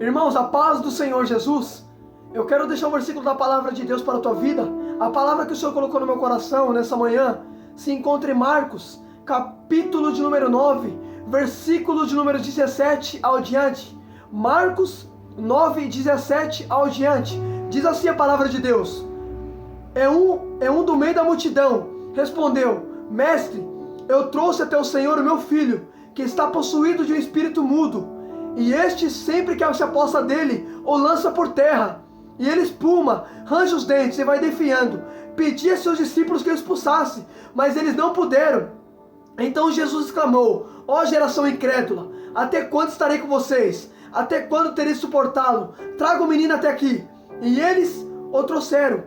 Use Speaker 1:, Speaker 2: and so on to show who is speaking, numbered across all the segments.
Speaker 1: Irmãos, a paz do Senhor Jesus. Eu quero deixar um versículo da palavra de Deus para a tua vida. A palavra que o Senhor colocou no meu coração nessa manhã se encontra em Marcos, capítulo de número 9, versículo de número 17 ao diante. Marcos 9, 17 ao diante. Diz assim a palavra de Deus. É um do meio da multidão. Respondeu: Mestre, eu trouxe até o Senhor o meu filho, que está possuído de um espírito mudo. E este, sempre que se aposta dele, o lança por terra. E ele espuma, range os dentes e vai defiando. Pedi a seus discípulos que o expulsasse, mas eles não puderam. Então Jesus exclamou: Ó geração incrédula, até quando estarei com vocês? Até quando terei suportá-lo? Traga o menino até aqui. E eles o trouxeram.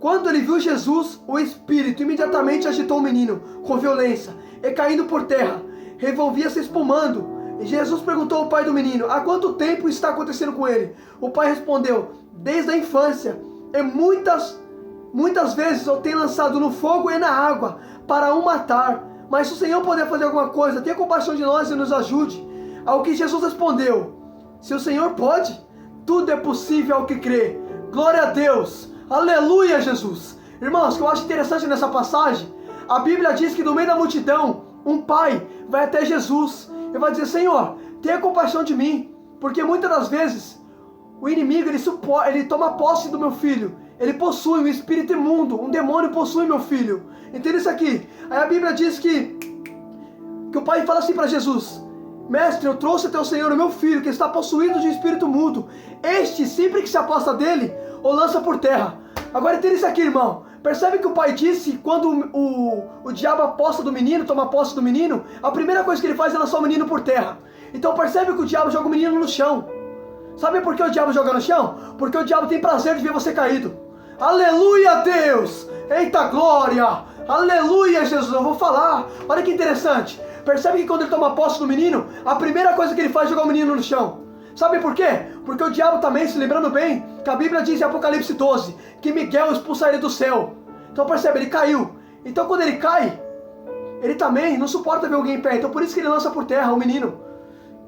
Speaker 1: Quando ele viu Jesus, o espírito imediatamente agitou o menino com violência, e caindo por terra, revolvia-se espumando. E Jesus perguntou ao pai do menino: há quanto tempo está acontecendo com ele? O pai respondeu: desde a infância, e muitas vezes eu tenho lançado no fogo e na água para o matar. Mas se o Senhor puder fazer alguma coisa, tenha compaixão de nós e nos ajude. Ao que Jesus respondeu: se o Senhor pode, tudo é possível ao que crê. Glória a Deus, aleluia, Jesus. Irmãos, o que eu acho interessante nessa passagem, a Bíblia diz que no meio da multidão, um pai vai até Jesus e vai dizer: Senhor, tenha compaixão de mim, porque muitas das vezes o inimigo ele toma posse do meu filho, ele possui um espírito imundo, um demônio possui meu filho. Entenda isso aqui. Aí a Bíblia diz que o pai fala assim para Jesus: Mestre, eu trouxe até o Senhor o meu filho, que está possuído de um espírito mudo. Este, sempre que se aposta dele, o lança por terra. Agora entenda isso aqui, irmão. Percebe que o pai disse, quando o diabo aposta do menino, toma posse do menino, a primeira coisa que ele faz é lançar o menino por terra. Então percebe que o diabo joga o menino no chão. Sabe por que o diabo joga no chão? Porque o diabo tem prazer de ver você caído. Aleluia, Deus! Eita glória! Aleluia, Jesus! Eu vou falar. Olha que interessante. Percebe que quando ele toma posse do menino, a primeira coisa que ele faz é jogar o menino no chão. Sabe por quê? Porque o diabo também, se lembrando bem, que a Bíblia diz em Apocalipse 12, que Miguel expulsa ele do céu. Então percebe, ele caiu. Então quando ele cai, ele também não suporta ver alguém em pé. Então por isso que ele lança por terra o menino.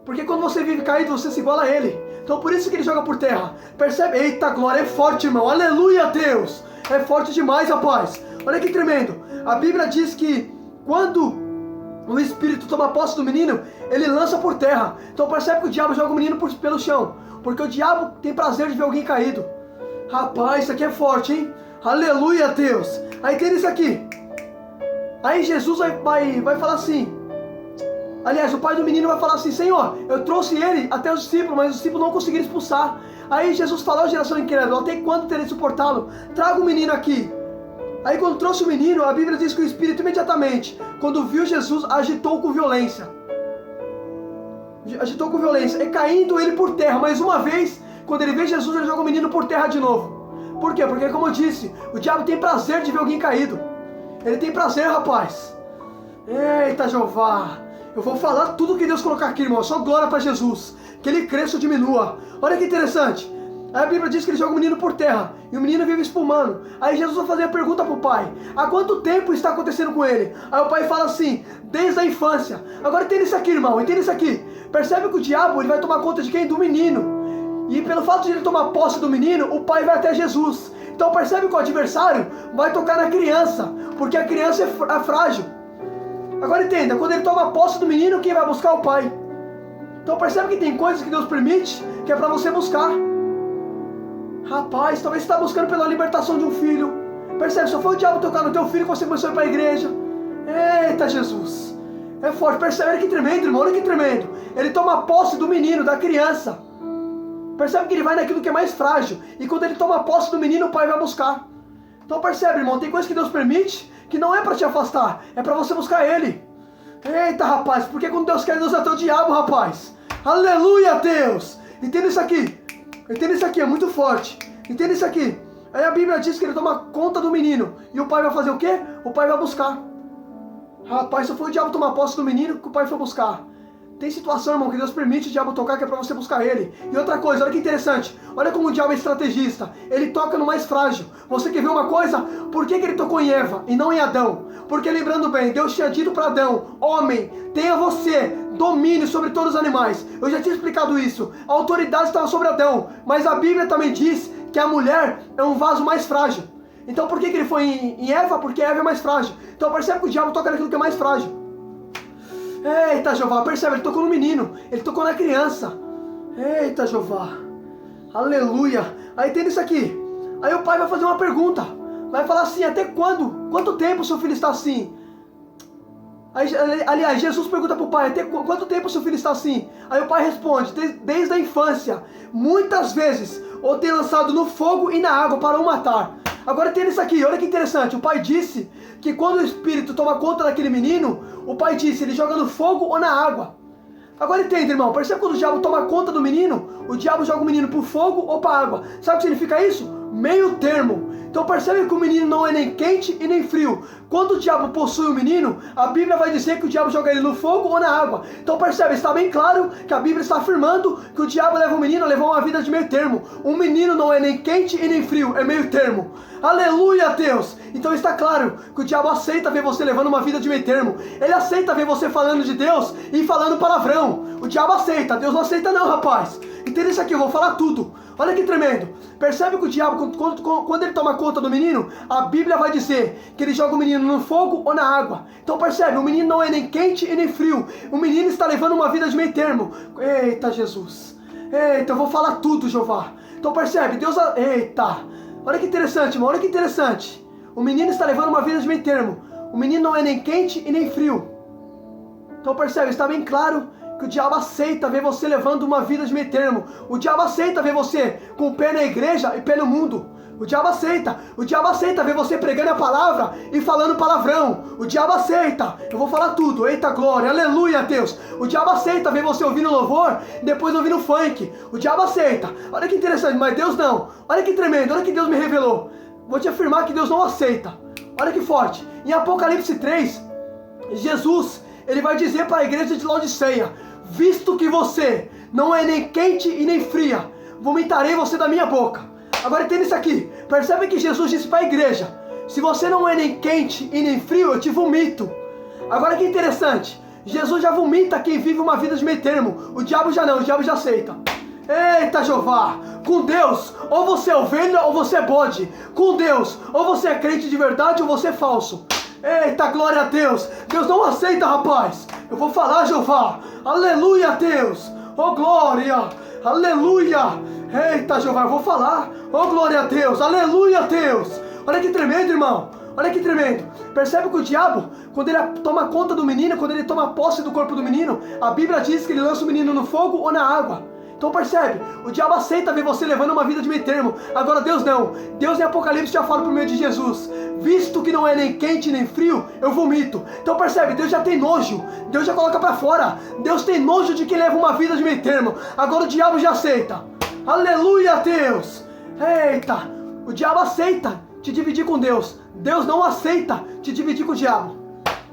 Speaker 1: Porque quando você vive caído, você se iguala a ele. Então por isso que ele joga por terra. Percebe? Eita glória, é forte, irmão. Aleluia, Deus. É forte demais, rapaz. Olha que tremendo. A Bíblia diz que quando o espírito toma posse do menino, ele lança por terra. Então percebe que o diabo joga o menino pelo chão, porque o diabo tem prazer de ver alguém caído. Rapaz, isso aqui é forte, hein? Aleluia, Deus. Aí tem isso aqui. Aí Jesus vai falar assim. Aliás, o pai do menino vai falar assim: Senhor, eu trouxe ele até os discípulos, mas os discípulos não conseguiram expulsar. Aí Jesus falou: geração incrédula, até quando terei suportá-lo? Traga o menino aqui. Aí quando trouxe o menino, a Bíblia diz que o espírito imediatamente, quando viu Jesus, agitou com violência. Agitou com violência, e caindo ele por terra. Mais uma vez, quando ele vê Jesus, ele joga o menino por terra de novo. Por quê? Porque, como eu disse, o diabo tem prazer de ver alguém caído. Ele tem prazer, rapaz. Eita, Jeová. Eu vou falar tudo que Deus colocar aqui, irmão. Só glória para Jesus. Que ele cresça ou diminua. Olha que interessante. Aí a Bíblia diz que ele joga o menino por terra, e o menino vive espumando. Aí Jesus vai fazer a pergunta para o pai: há quanto tempo está acontecendo com ele? Aí o pai fala assim: desde a infância. Agora entenda isso aqui, irmão, entenda isso aqui. Percebe que o diabo ele vai tomar conta de quem? Do menino. E pelo fato de ele tomar posse do menino, o pai vai até Jesus. Então percebe que o adversário vai tocar na criança, porque a criança é frágil. Agora entenda, quando ele toma posse do menino, quem vai buscar? O pai. Então percebe que tem coisas que Deus permite, que é para você buscar. Rapaz, talvez você está buscando pela libertação de um filho. Percebe, só foi o diabo tocar no teu filho que você começou a ir para a igreja. Eita, Jesus. É forte, percebe? Olha que tremendo, irmão, olha que tremendo. Ele toma posse do menino, da criança. Percebe que ele vai naquilo que é mais frágil. E quando ele toma posse do menino, o pai vai buscar. Então percebe, irmão, tem coisas que Deus permite que não é para te afastar, é para você buscar ele. Eita, rapaz, porque quando Deus quer, Deus é teu diabo, rapaz. Aleluia, Deus. Entenda isso aqui. Entenda isso aqui, é muito forte. Entenda isso aqui. Aí a Bíblia diz que ele toma conta do menino. E o pai vai fazer o quê? O pai vai buscar. Rapaz, só foi o diabo tomar posse do menino que o pai foi buscar. Tem situação, irmão, que Deus permite o diabo tocar, que é para você buscar ele. E outra coisa, olha que interessante. Olha como o diabo é estrategista. Ele toca no mais frágil. Você quer ver uma coisa? Por que ele tocou em Eva e não em Adão? Porque lembrando bem, Deus tinha dito para Adão: homem, tenha você domínio sobre todos os animais. Eu já tinha explicado isso. A autoridade estava sobre Adão, mas a Bíblia também diz que a mulher é um vaso mais frágil. Então por que ele foi em Eva? Porque Eva é mais frágil. Então percebe que o diabo toca naquilo que é mais frágil. Eita, Jeová, percebe, ele tocou no menino, ele tocou na criança. Eita, Jeová, aleluia. Aí tem isso aqui. Aí o pai vai fazer uma pergunta, vai falar assim: até quando? Quanto tempo seu filho está assim? Aí, aliás, Jesus pergunta para o pai: até quanto tempo seu filho está assim? Aí o pai responde: desde a infância, muitas vezes o tem lançado no fogo e na água para o matar. Agora tem isso aqui, olha que interessante. O pai disse que quando o espírito toma conta daquele menino, o pai disse: ele joga no fogo ou na água. Agora entende, irmão, percebe quando o diabo toma conta do menino? O diabo joga o menino para o fogo ou para a água. Sabe o que significa isso? Meio termo. Então percebe que o menino não é nem quente e nem frio. Quando o diabo possui o menino, a Bíblia vai dizer que o diabo joga ele no fogo ou na água. Então percebe, está bem claro que a Bíblia está afirmando que o diabo leva o menino a levar uma vida de meio termo. Um menino não é nem quente e nem frio, é meio termo. Aleluia, Deus! Então está claro que o diabo aceita ver você levando uma vida de meio termo. Ele aceita ver você falando de Deus e falando palavrão. O diabo aceita, Deus não aceita não, rapaz. Entenda isso aqui, eu vou falar tudo. Olha que tremendo. Percebe que o diabo, quando ele toma conta do menino, a Bíblia vai dizer que ele joga o menino no fogo ou na água. Então percebe, o menino não é nem quente e nem frio. O menino está levando uma vida de meio termo. Eita, Jesus. Eita, eu vou falar tudo, Jeová. Então percebe, Deus... Eita. Olha que interessante, irmão, olha que interessante. O menino está levando uma vida de meio termo. O menino não é nem quente e nem frio. Então percebe, está bem claro que o diabo aceita ver você levando uma vida de meio termo. O diabo aceita ver você com o pé na igreja e pé no mundo. O diabo aceita ver você pregando a palavra e falando palavrão. O diabo aceita. Eu vou falar tudo. Eita glória, aleluia, Deus. O diabo aceita ver você ouvindo louvor e depois ouvindo funk. O diabo aceita. Olha que interessante, mas Deus não. Olha que tremendo, olha que Deus me revelou. Vou te afirmar que Deus não aceita. Olha que forte. Em Apocalipse 3, Jesus, ele vai dizer para a igreja de Laodiceia: visto que você não é nem quente e nem fria, vomitarei você da minha boca. Agora entenda isso aqui. Percebe que Jesus disse para a igreja: se você não é nem quente e nem frio, eu te vomito. Agora que interessante, Jesus já vomita quem vive uma vida de meio termo. O diabo já não, o diabo já aceita. Eita, Jeová, com Deus, ou você é ovelha ou você é bode. Com Deus, ou você é crente de verdade ou você é falso. Eita, glória a Deus. Deus não aceita, rapaz. Eu vou falar, Jeová. Aleluia, Deus. Oh, glória. Aleluia. Eita, Jeová, eu vou falar. Oh, glória a Deus. Aleluia, Deus. Olha que tremendo, irmão. Olha que tremendo. Percebe que o diabo, quando ele toma conta do menino, quando ele toma posse do corpo do menino, a Bíblia diz que ele lança o menino no fogo ou na água. Então percebe, o diabo aceita ver você levando uma vida de meio termo. Agora Deus não. Deus em Apocalipse já fala por meio de Jesus: visto que não é nem quente nem frio, eu vomito. Então percebe, Deus já tem nojo. Deus já coloca pra fora. Deus tem nojo de quem leva uma vida de meio termo. Agora o diabo já aceita. Aleluia, Deus. Eita, o diabo aceita te dividir com Deus. Deus não aceita te dividir com o diabo.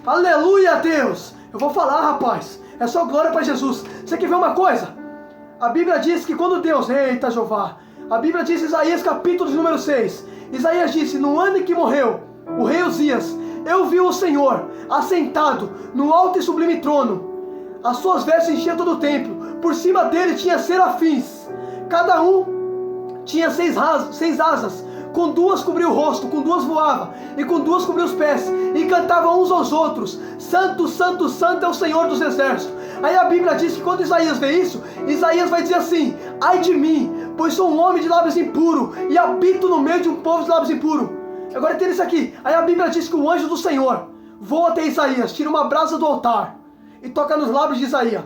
Speaker 1: Aleluia, Deus. Eu vou falar, rapaz. É só glória para Jesus. Você quer ver uma coisa? A Bíblia diz que quando Deus... Eita, Jeová. A Bíblia diz em Isaías capítulo de número 6. Isaías disse: no ano em que morreu o rei Uzias, eu vi o Senhor assentado no alto e sublime trono. As suas vestes enchiam todo o templo. Por cima dele tinha serafins. Cada um tinha seis asas. Com duas cobria o rosto, com duas voava, e com duas cobria os pés, e cantavam uns aos outros: santo, santo, santo é o Senhor dos exércitos. Aí a Bíblia diz que quando Isaías vê isso, Isaías vai dizer assim: ai de mim, pois sou um homem de lábios impuros, e habito no meio de um povo de lábios impuros. Agora entenda isso aqui. Aí a Bíblia diz que o anjo do Senhor voa até Isaías, tira uma brasa do altar, e toca nos lábios de Isaías,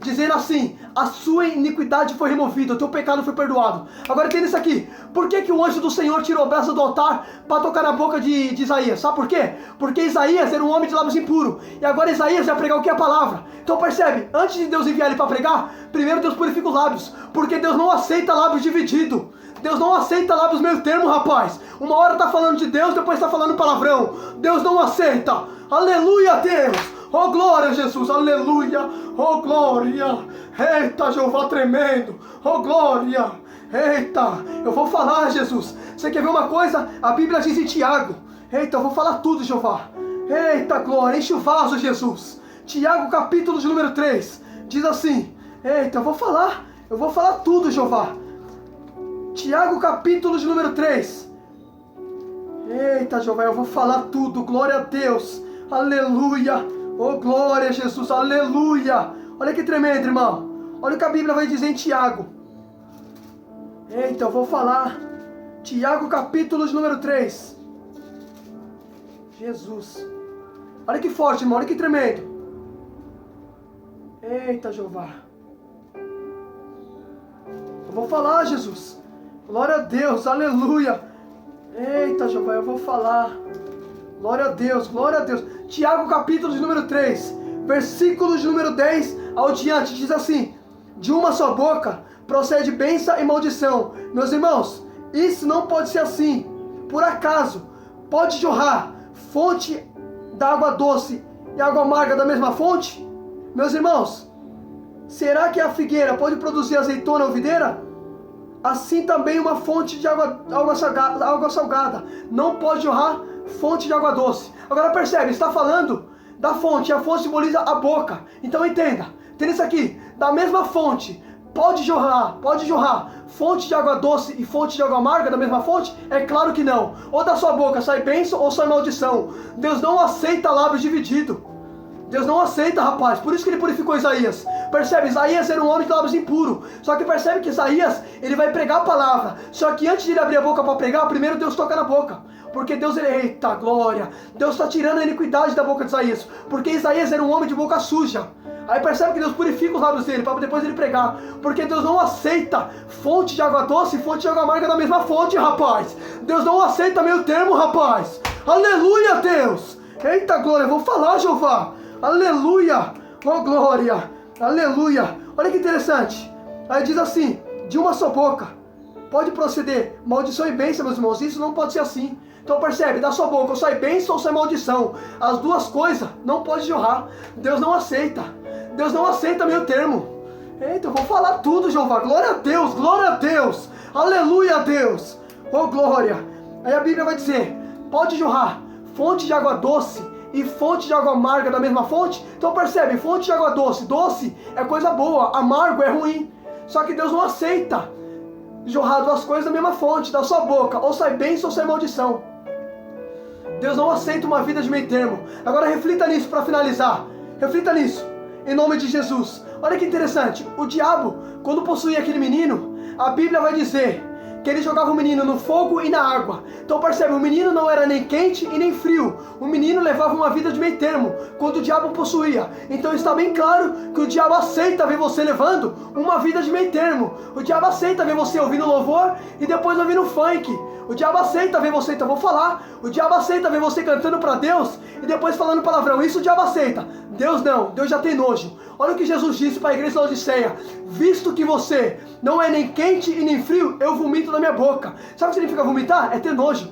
Speaker 1: dizendo assim: a sua iniquidade foi removida, o teu pecado foi perdoado. Agora entenda isso aqui. Por que o anjo do Senhor tirou a brasa do altar para tocar na boca de Isaías? Sabe por quê? Porque Isaías era um homem de lábios impuros, e agora Isaías vai pregar o que é a palavra. Então percebe, antes de Deus enviar ele para pregar, primeiro Deus purifica os lábios, porque Deus não aceita lábios divididos. Deus não aceita lábios meio termo, rapaz. Uma hora está falando de Deus, depois está falando palavrão. Deus não aceita. Aleluia, Deus. Oh glória, Jesus, aleluia. Oh glória. Eita, Jeová tremendo. Oh glória. Eita, eu vou falar, Jesus. Você quer ver uma coisa? A Bíblia diz em Tiago. Eita, eu vou falar tudo, Jeová. Eita, glória, enche o vaso, Jesus. Tiago capítulo de número 3, diz assim, eita, eu vou falar tudo, Jeová. Tiago capítulo de número 3, eita, Jeová, eu vou falar tudo, glória a Deus, aleluia, oh glória a Jesus, aleluia. Olha que tremendo, irmão, olha o que a Bíblia vai dizer em Tiago. Eita, eu vou falar, Tiago capítulo de número 3, Jesus, olha que forte, irmão, olha que tremendo. Eita, Jeová, eu vou falar, Jesus, glória a Deus, aleluia. Eita, Jeová, eu vou falar, glória a Deus, glória a Deus. Tiago capítulo de número 3, versículo de número 10 ao diante, diz assim, de uma só boca procede bênção e maldição. Meus irmãos, isso não pode ser assim. Por acaso pode jorrar fonte da água doce e água amarga da mesma fonte? Meus irmãos, será que a figueira pode produzir azeitona ou videira? Assim também uma fonte de água salgada não pode jorrar fonte de água doce. Agora percebe, está falando da fonte, e a fonte simboliza a boca. Então entenda isso aqui, da mesma fonte pode jorrar fonte de água doce e fonte de água amarga da mesma fonte? É claro que não. Ou da sua boca sai bênção ou sai maldição. Deus não aceita lábios divididos. Deus não aceita, rapaz. Por isso que ele purificou Isaías. Percebe? Isaías era um homem de lábios impuros. Só que percebe que Isaías, ele vai pregar a palavra. Só que antes de ele abrir a boca para pregar, primeiro Deus toca na boca. Porque Deus, eita glória, Deus está tirando a iniquidade da boca de Isaías. Porque Isaías era um homem de boca suja. Aí percebe que Deus purifica os lábios dele para depois ele pregar. Porque Deus não aceita fonte de água doce e fonte de água amarga da mesma fonte, rapaz. Deus não aceita meio termo, rapaz. Aleluia, Deus. Eita glória, eu vou falar, Jeová. Aleluia, oh glória, aleluia. Olha que interessante. Aí diz assim, de uma só boca pode proceder maldição e bênção, meus irmãos. Isso não pode ser assim. Então percebe, da sua boca ou sai bênção ou sai maldição. As duas coisas não pode jorrar. Deus não aceita. Deus não aceita meio termo. Eita, eu vou falar tudo, Jeová. Glória a Deus, glória a Deus. Aleluia a Deus. Oh glória. Aí a Bíblia vai dizer, pode jorrar fonte de água doce e fonte de água amarga da mesma fonte? Então percebe, fonte de água doce, doce é coisa boa, amargo é ruim. Só que Deus não aceita jorrar duas coisas da mesma fonte, da sua boca, ou sai bênção ou sai maldição. Deus não aceita uma vida de meio termo. Agora reflita nisso para finalizar. Reflita nisso, em nome de Jesus. Olha que interessante, o diabo, quando possuía aquele menino, a Bíblia vai dizer que ele jogava o menino no fogo e na água. Então percebe, o menino não era nem quente e nem frio. O menino levava uma vida de meio termo, quando o diabo possuía. Então está bem claro que o diabo aceita ver você levando uma vida de meio termo. O diabo aceita ver você ouvindo louvor e depois ouvindo funk. O diabo aceita ver você, então vou falar, o diabo aceita ver você cantando para Deus e depois falando palavrão. Isso o diabo aceita. Deus não, Deus já tem nojo. Olha o que Jesus disse para a igreja de Laodiceia: visto que você não é nem quente e nem frio, eu vomito da minha boca. Sabe o que significa vomitar? É ter nojo.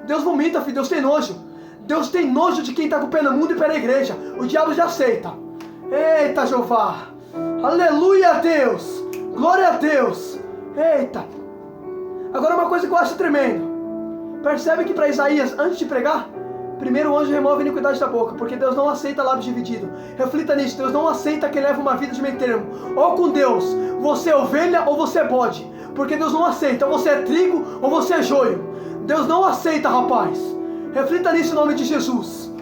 Speaker 1: Deus vomita, filho, Deus tem nojo. Deus tem nojo de quem está com o pé no mundo e pé na igreja. O diabo já aceita. Eita, Jeová. Aleluia a Deus. Glória a Deus. Eita. Agora uma coisa que eu acho tremendo. Percebe que para Isaías, antes de pregar, primeiro o anjo remove a iniquidade da boca, porque Deus não aceita lábios divididos. Reflita nisso, Deus não aceita quem leva uma vida de meio termo. Ou com Deus, você é ovelha ou você é bode. Porque Deus não aceita, ou você é trigo ou você é joio. Deus não aceita, rapaz. Reflita nisso em nome de Jesus.